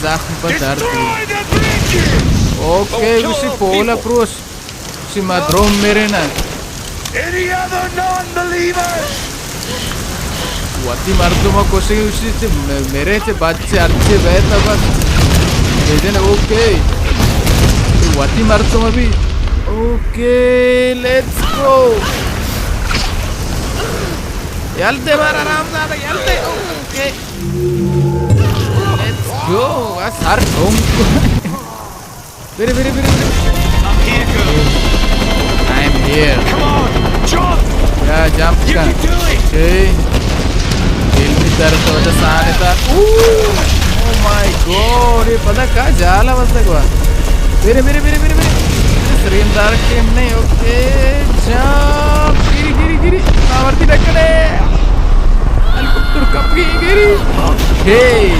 Zach padarti. Okay, si Paula pros. Si madrom mere na. Any other non-believers? Wati marduma kosi usi se mere se bacche arche behta bas. Dene okay. Wati marduma bhi. Okay, let's go. Yalte mar aram zada yalte. Okay. Let's go. Sar dhom. Very. I'm here, girl. I'm here. Come on, jump! Yeah, jump You ka. can do it! Okay. Dill ki taraf to saan tha. Oh my god. Ye pata ka jala basta ko. Very. Srindar team nahi. Okay. Jump. Giri. Avarti dakkade. Helicopter kappi giri. Okay.